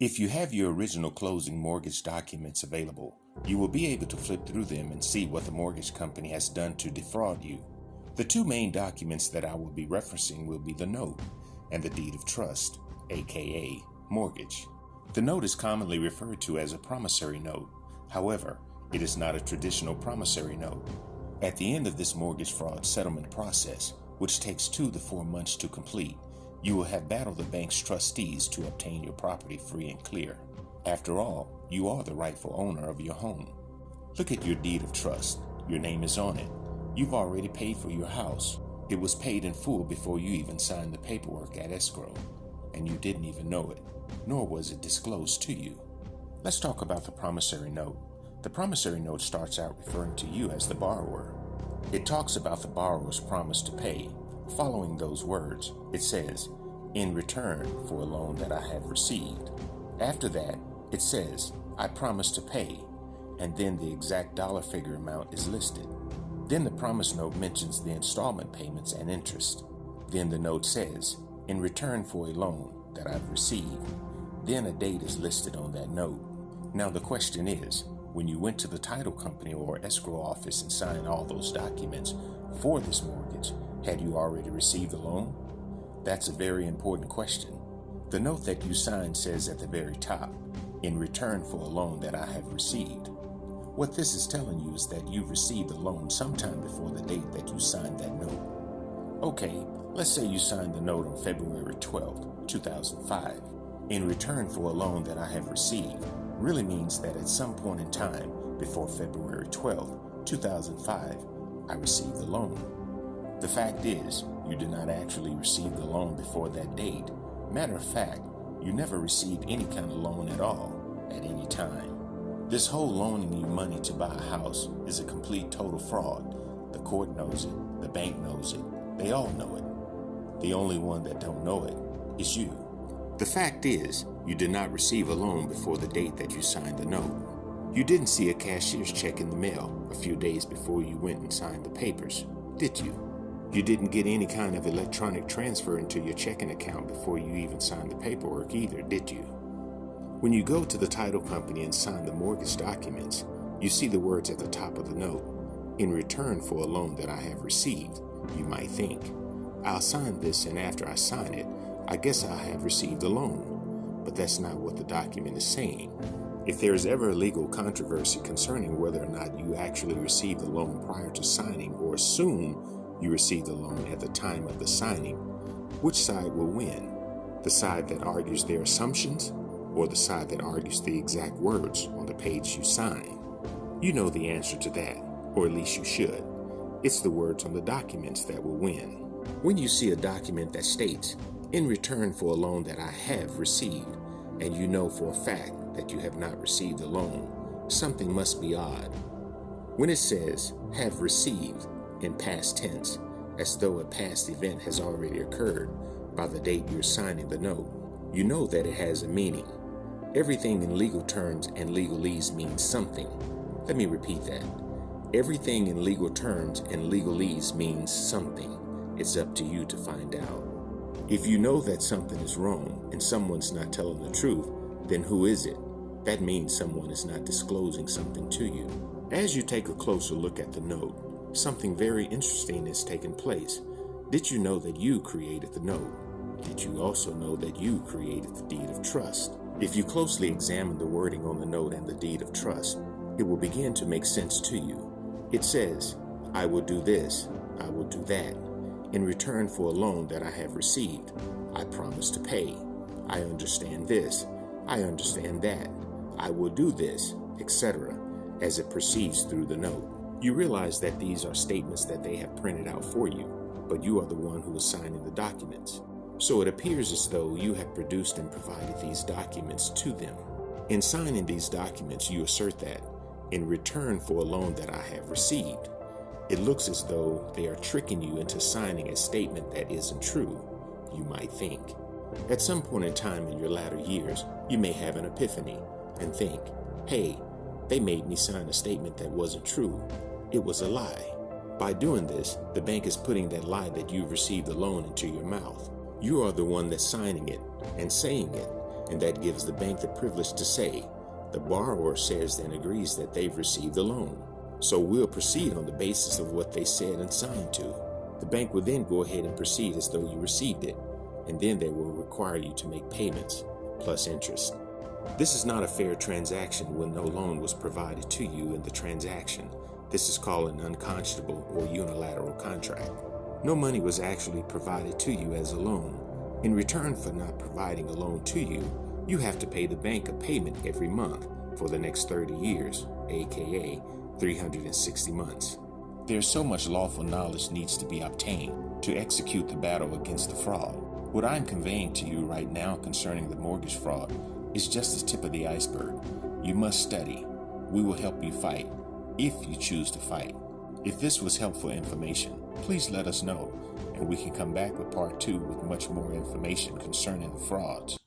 If you have your original closing mortgage documents available, you will be able to flip through them and see what the mortgage company has done to defraud you. The two main documents that I will be referencing will be the note and the deed of trust, aka mortgage. The note is commonly referred to as a promissory note. However, it is not a traditional promissory note. At the end of this mortgage fraud settlement process, which takes 2 to 4 months to complete, you will have battled the bank's trustees to obtain your property free and clear. After all, you are the rightful owner of your home. Look at your deed of trust. Your name is on it. You've already paid for your house. It was paid in full before you even signed the paperwork at escrow, and you didn't even know it, nor was it disclosed to you. Let's talk about the promissory note. The promissory note starts out referring to you as the borrower. It talks about the borrower's promise to pay. Following those words, it says, "In return for a loan that I have received." After that, it says, "I promise to pay," and then the exact dollar figure amount is listed. Then the promise note mentions the installment payments and interest. Then the note says, "In return for a loan that I've received." Then a date is listed on that note. Now the question is, when you went to the title company or escrow office and signed all those documents for this mortgage, had you already received the loan? That's a very important question. The note that you signed says at the very top, "In return for a loan that I have received." What this is telling you is that you've received the loan sometime before the date that you signed that note. Okay, let's say you signed the note on February 12th, 2005. "In return for a loan that I have received" really means that at some point in time before February 12th, 2005, I received the loan. The fact is, you did not actually receive the loan before that date. Matter of fact, you never received any kind of loan at all, at any time. This whole loaning you money to buy a house is a complete total fraud. The court knows it, the bank knows it, they all know it. The only one that don't know it is you. The fact is, you did not receive a loan before the date that you signed the note. You didn't see a cashier's check in the mail a few days before you went and signed the papers, did you? You didn't get any kind of electronic transfer into your checking account before you even signed the paperwork either, did you? When you go to the title company and sign the mortgage documents, you see the words at the top of the note, "In return for a loan that I have received." You might think, "I'll sign this, and after I sign it, I guess I have received a loan." But that's not what the document is saying. If there is ever a legal controversy concerning whether or not you actually received the loan prior to signing or assume you received the loan at the time of the signing, which side will win? The side that argues their assumptions, or the side that argues the exact words on the page you sign? You know the answer to that, or at least you should. It's the words on the documents that will win. When you see a document that states, "In return for a loan that I have received," and you know for a fact that you have not received the loan, something must be odd. When it says, "have received," in past tense, as though a past event has already occurred by the date you're signing the note, you know that it has a meaning. Everything in legal terms and legalese means something. Let me repeat that. Everything in legal terms and legalese means something. It's up to you to find out. If you know that something is wrong and someone's not telling the truth, then who is it? That means someone is not disclosing something to you. As you take a closer look at the note, something very interesting has taken place. Did you know that you created the note? Did you also know that you created the deed of trust? If you closely examine the wording on the note and the deed of trust, it will begin to make sense to you. It says, "I will do this, I will do that. In return for a loan that I have received, I promise to pay. I understand this, I understand that. I will do this," etc., as it proceeds through the note. You realize that these are statements that they have printed out for you, but you are the one who is signing the documents. So it appears as though you have produced and provided these documents to them. In signing these documents, you assert that, "In return for a loan that I have received." It looks as though they are tricking you into signing a statement that isn't true, you might think. At some point in time in your latter years, you may have an epiphany and think, "Hey, they made me sign a statement that wasn't true. It was a lie." By doing this, the bank is putting that lie that you've received a loan into your mouth. You are the one that's signing it and saying it, and that gives the bank the privilege to say, the borrower says and agrees that they've received the loan, so we'll proceed on the basis of what they said and signed to. The bank will then go ahead and proceed as though you received it, and then they will require you to make payments, plus interest. This is not a fair transaction when no loan was provided to you in the transaction. This is called an unconscionable or unilateral contract. No money was actually provided to you as a loan. In return for not providing a loan to you, you have to pay the bank a payment every month for the next 30 years, aka 360 months. There's so much lawful knowledge needs to be obtained to execute the battle against the fraud. What I'm conveying to you right now concerning the mortgage fraud is just the tip of the iceberg. You must study. We will help you fight, if you choose to fight. If this was helpful information, please let us know, and we can come back with part 2 with much more information concerning the frauds.